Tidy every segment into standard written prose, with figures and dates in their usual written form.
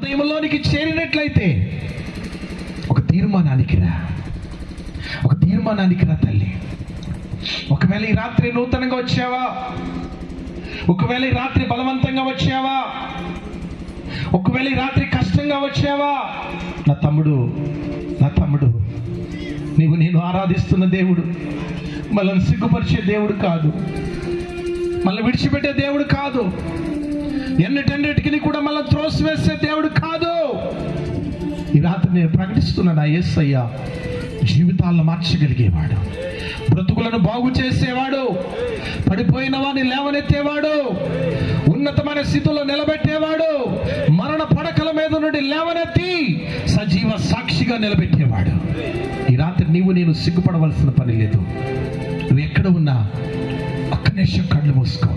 హృదయంలోనికి చేరినట్లయితే ఒక తీర్మానానికి రా తల్లి. ఒకవేళ ఈ రాత్రి నూతనంగా వచ్చావా, ఒకవేళ ఈ రాత్రి బలవంతంగా వచ్చావా, ఒకవేళ ఈ రాత్రి కష్టంగా వచ్చావా, నా తమ్ముడు నీవు నేను ఆరాధిస్తున్న దేవుడు మనల్ని సిగ్గుపరిచే దేవుడు కాదు, మనల్ని విడిచిపెట్టే దేవుడు కాదు, ఎన్నిటన్నిటికీ కూడా మనల్ని త్రోసివేసే దేవుడు కాదు. ఈ రాత్రి నేను ప్రకటిస్తున్నాను, యేసయ్య జీవితాలను మార్చగలిగేవాడు, బ్రతుకులను బాగు చేసేవాడు, పడిపోయిన వాడిని లేవనెత్తేవాడు, ఉన్నతమైన స్థితిలో నిలబెట్టేవాడు, మరణ పడకల మీద నుండి లేవనెత్తి సజీవ సాక్షిగా నిలబెట్టేవాడు. ఈ రాత్రి నీవు నేను సిగ్గుపడవలసిన పని లేదు. నువ్వు ఎక్కడ ఉన్నా ఒక్క నిమిషం కళ్ళు మూసుకో.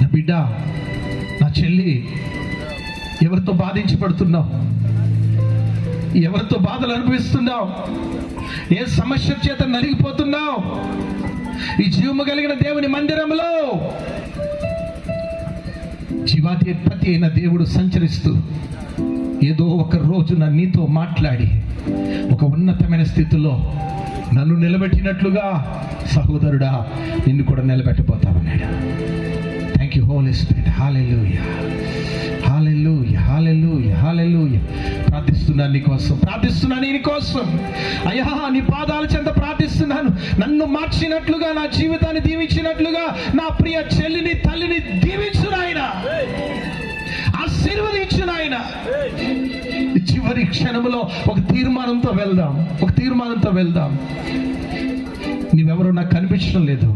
నా బిడ్డ, నా చెల్లి, ఎవరితో బాధించబడుతున్నావు, ఎవరితో బాధలు అనుభవిస్తున్నావు, ఏ సమస్య చేత నలిగిపోతున్నావు, ఈ జీవము కలిగిన దేవుని మందిరంలో జీవాధిపతి అయిన దేవుడు సంచరిస్తూ ఏదో ఒక రోజున నీతో మాట్లాడి ఒక ఉన్నతమైన స్థితిలో నన్ను నిలబెట్టినట్లుగా సహోదరుడా నిన్ను కూడా నిలబెట్టబోతామన్నాడు. Thank you Holy Spirit. Hallelujah, hallelujah, hallelujah, hallelujah. ప్రార్థిస్తున్నాను నీ కోసం అయ్యా, నీ పాదాల చెంత ప్రార్థిస్తున్నాను. నన్ను మార్చినట్లుగా, నా జీవితాన్ని దీవించినట్లుగా నా ప్రియ చెల్లిని, తల్లిని దీవించు నాయన, ఆశీర్వదించు నాయన. చివరి క్షణంలో ఒక తీర్మానంతో వెళ్దాం. నీవెవరో నాకు కనిపించడం లేదు,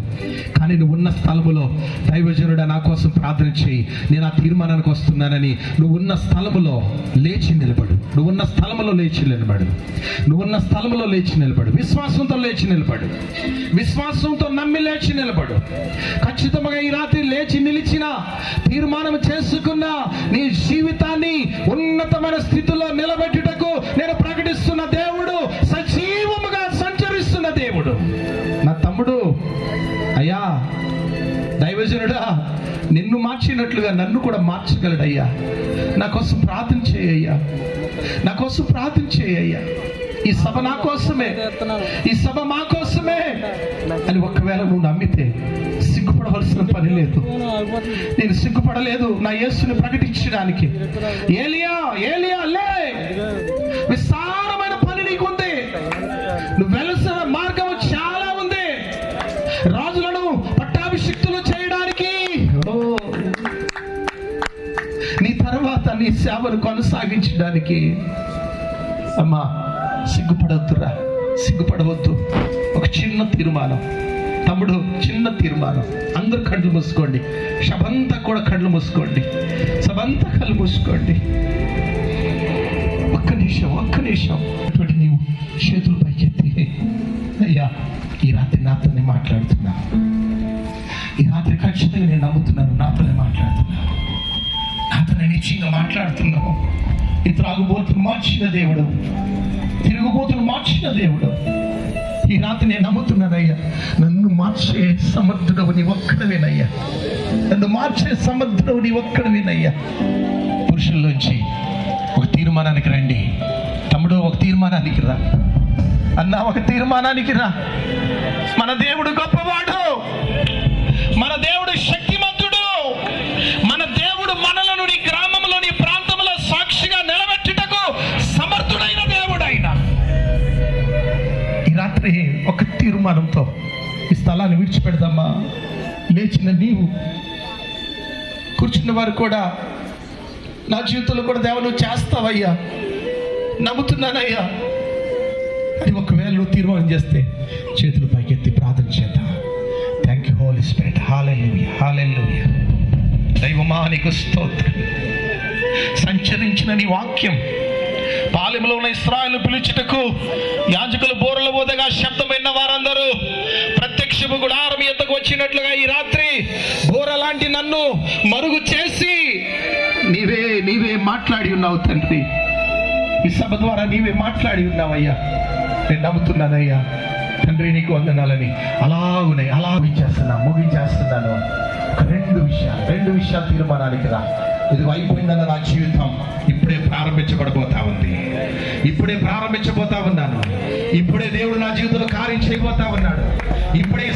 కానీ నువ్వు ఉన్న స్థలములో దైవజనుడా నా కోసం ప్రార్థన చేయి, నేను ఆ తీర్మానానికి వస్తున్నానని నువ్వు ఉన్న స్థలములో లేచి నిలబడు. విశ్వాసంతో లేచి నిలబడు. విశ్వాసంతో నమ్మి లేచి నిలబడు. ఖచ్చితంగా ఈ రాత్రి లేచి నిలిచిన, తీర్మానం చేసుకున్న నీ జీవితాన్ని ఉన్నతమైన స్థితిలో నిలబెట్టుటకు నేను ప్రకటిస్తున్న దేవుడు సజీవముగా సంచరిస్తున్న దేవుడు. నా తమ్ముడు, అయ్యా దైవజనుడా, నిన్ను మార్చినట్లుగా నన్ను కూడా మార్చగలడయ్యా. నా కోసం ప్రార్థన చేయ్యా. ఈ సభ నా కోసమే, ఈ సభ మా కోసమే అని ఒకవేళ నువ్వు నమ్మితే సిగ్గుపడవలసిన పని లేదు. నేను సిగ్గుపడలేదు నా యేసుని ప్రకటించడానికి. ఏలియా లే, విస్తారమైన పని నీకుంది. నువ్వు వెళ్తున్న మార్గం చాలా ఉంది. రాజులను పట్టాభిషిక్తులు చేయడానికి, నీ తర్వాత నీ సేవను కొనసాగించడానికి. అమ్మా, సిగ్గుపడవద్దు. ఒక చిన్న తీర్మానం తమ్ముడు, చిన్న తీర్మానం. అందరూ కళ్ళు మూసుకోండి. సభంతా కూడా కళ్ళు మూసుకోండి. ఒక్క నిమిషం అటువంటి నీవు చేతులు పైకెత్తి, అయ్యా ఈ రాత్రి నాతోనే మాట్లాడుతున్నా. ఈ రాత్రి ఖచ్చితంగా నేను నమ్ముతున్నాను, నాతోనే నిశ్చయంగా మాట్లాడుతున్నావు. ఈ త్రాగుబోతులు మార్చిన దేవుడు, తిరుగుబోతులు మార్చిన దేవుడు. ఈ రాత్రి నేను నమ్ముతున్నానయ్యా, నన్ను మార్చే సమర్థుడవు నీ ఒక్కడవేనయ్యా. పురుషుల్లోంచి ఒక తీర్మానానికి రండి. తమ్ముడు, ఒక తీర్మానానికి రా. అన్నా, ఒక తీర్మానానికి రా. మన దేవుడు గొప్పవాడు, మన దేవుడు శక్తిమంతుడు, మన దేవుడు మనలను నీ గ్రామంలో, నీ ప్రాంతంలో సాక్షిగా నిలబెట్టుటకు సమర్థుడైన దేవుడు ఆయన. ఈ రాత్రి ఒక తీర్మానంతో ఈ స్థలాన్ని విడిచిపెడదామా? లేచిన నీవు, కూర్చున్న వారు కూడా, నా జీవితంలో కూడా దేవ నువ్వు చేస్తావయ్యా, నమ్ముతున్నానయ్యా అని ఒకవేళ నువ్వు తీర్మానం చేస్తే చేతులు పైకెత్తి ప్రార్థన చేద్దాం. Thank you Holy Spirit. Hallelujah. దైవమా నీకు స్తోత్రం. సంచరించిన నీ వాక్యం పాలెంలో ఉన్న ఇశ్రాయేలు పిలుచుటకు యాజకులు బోరలు ఊదగా శబ్దమైన వారందరూ ప్రత్యక్షపు గుడారం ఎద్దకు వచ్చినట్లుగా ఈ రాత్రి బోర లాంటి నన్ను మరుగు చేసి నీవే మాట్లాడి ఉన్నావు తండ్రి. ఈ సభ ద్వారా నీవే మాట్లాడి ఉన్నావయ్యా. నేను నమ్ముతున్నానయ్యా తండ్రి, నీకు వందనాలని. ముగించేస్తున్నాను. ఒక రెండు విషయాలు తీర్మానానికి రా. ఇది అయిపోయిందన్న నా జీవితం ఇప్పుడే ప్రారంభించబడబోతా ఉంది. ఇప్పుడే ప్రారంభించబోతా ఉన్నాను. ఇప్పుడే దేవుడు నా జీవితంలో కార్యం చేయబోతా ఉన్నాడు. ఇప్పుడే